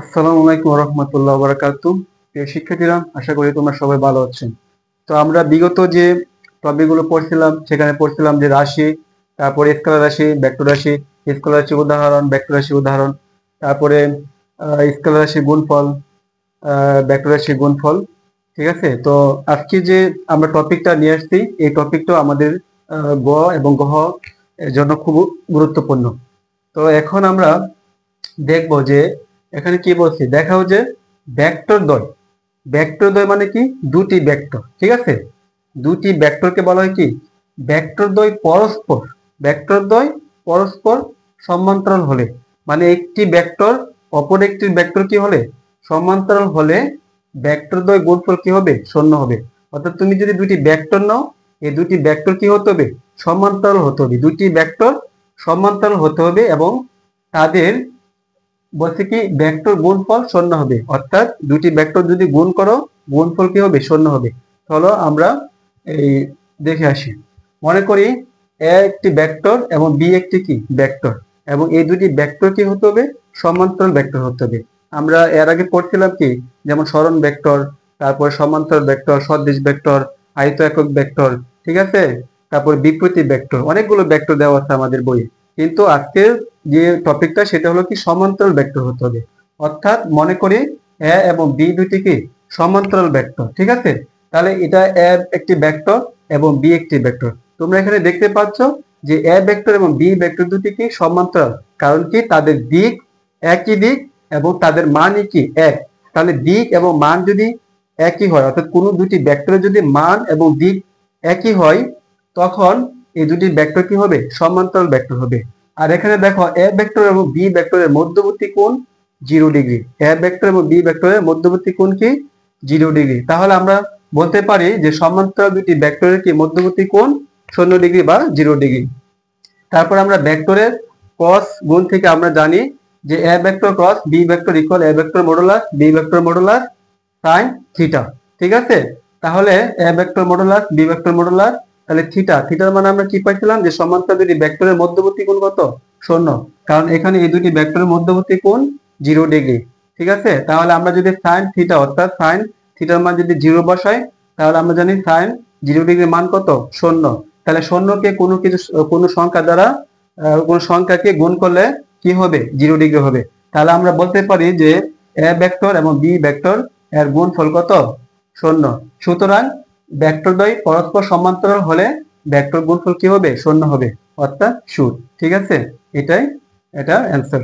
আসসালামু আলাইকুম রহমতুল্লাহ বারাকাতু। প্রিয় শিক্ষার্থীরা, আশা করি তোমরা সবাই ভালো আছেন। তো আমরা বিগত যে টপিকগুলো পড়ছিলাম সেখানে পড়ছিলাম যে রাশি, তারপরে স্কেলার রাশি, ভেক্টর রাশি, স্কেলার রাশি উদাহরণ, ভেক্টর রাশি উদাহরণ, তারপরে স্কেলার রাশি গুণফল, ভেক্টর রাশি গুণফল। ঠিক আছে, তো আজকে যে আমরা টপিকটা নিয়ে আসছি এই টপিকটা আমাদের গ এবং গহ এর জন্য খুব গুরুত্বপূর্ণ। তো এখন আমরা দেখব যে এখানে কি বলছি, দেখাও যে ভেক্টর দ্বয়। ভেক্টর দ্বয় মানে কি? দুটি ভেক্টর। ঠিক আছে, দুটি ভেক্টরকে বলা হয় কি? ভেক্টর দ্বয় পরস্পর, ভেক্টর দ্বয় পরস্পর সমান্তরাল হলে, মানে একটি ভেক্টর অপর একটি ভেক্টর কি হলে? সমান্তরাল হলে ভেক্টর দ্বয় গুণফল কি হবে? শূন্য হবে। অর্থাৎ তুমি যদি দুটি ভেক্টর নাও, এই দুটি ভেক্টর কি হতে হবে? সমান্তরাল হতে হবে। দুটি ভেক্টর সমান্তরাল হতে হবে এবং তাদের বলছে কি ভেক্টর গুণফল শূন্য হবে। অর্থাৎ দুটি ভেক্টর যদি গুণ করো, গুণফল কি হবে? শূন্য হবে। চলো আমরা এই দেখে আসি। মনে করি এ একটি ভেক্টর এবং বি একটি কি ভেক্টর, এবং এই দুটি ভেক্টর কি হতে হবে? সমান্তরাল ভেক্টর হতে হবে। আমরা এর আগে পড়ছিলাম কি, যেমন সরণ ভেক্টর, তারপর সমান্তরাল ভেক্টর, সদৃশ ভেক্টর, আয়ত একক ভেক্টর। ঠিক আছে, তারপর বিপরীত ভেক্টর, অনেকগুলো ভেক্টর দেওয়া আছে আমাদের বইয়ে। কিন্তু আজকের যে টপিকটা সেটা হলো কি সমান্তরাল ভেক্টর হতে হবে। অর্থাৎ মনে করি এ এবং বি দুটি কি সমান্তরাল ভেক্টর। ঠিক আছে, তাহলে এটা এ একটি ভেক্টর এবং বি একটি ভেক্টর। তোমরা এখানে দেখতে পাচ্ছ যে এ ভেক্টর এবং বি ভেক্টর দুটি কি সমান্তরাল। কারণ কি? তাদের দিক একই দিক এবং তাদের মানই কি এক। তাহলে দিক এবং মান যদি একই হয়, অর্থাৎ কোনো দুটি ভেক্টরের যদি মান এবং দিক একই হয়, তখন এই দুটি ভেক্টর কি হবে? সমান্তরাল ভেক্টর হবে। আর এখানে দেখো এ ভেক্টর এবং বি ভেক্টরের মধ্যবর্তী কোণ 0 ডিগ্রি। এ ভেক্টর এবং বি ভেক্টরের মধ্যবর্তী কোণ কি? 0 ডিগ্রি। তাহলে আমরা বলতে পারি যে সমান্তরাল দুটি ভেক্টরের কি মধ্যবর্তী কোণ 0 ডিগ্রি বা 0 ডিগ্রি। তারপর আমরা ভেক্টরের ক্রস গুণ থেকে আমরা জানি যে A vector cross B vector equal A vector modulus B vector modulus sine theta. ঠিক আছে, তাহলে A vector modulus B vector modulus, তাহলে থিটা, থিটার মানে আমরা কি পাইছিলাম? যে সমান্তরাল দুটি ভেক্টরের মধ্যবর্তী কোণ কত? 0। কারণ এখানে এই দুটি ভেক্টরের মধ্যবর্তী কোণ 0 ডিগ্রি। ঠিক আছে, তাহলে আমরা যদি সাইন থিটা অর্থাৎ সাইন থিটার মান যদি 0 বসাই, তাহলে আমরা জানি সাইন 0 ডিগ্রির মান কত? 0। তাহলে 0কে কোনো কিছু কোনো সংখ্যা দ্বারা কোন সংখ্যাকে গুণ করলে কি হবে? 0 ডিগ্রি হবে। তাহলে আমরা বলতে পারি যে এ ভেক্টর এবং বি ভেক্টর এর গুণফল কত? 0। সুতরাং ভেক্টর দ্বয় পরস্পর সমান্তরাল হলে ভেক্টর গুণফল কি হবে? 0 হবে, অর্থাৎ 0। ঠিক আছে, এটা অ্যান্সার।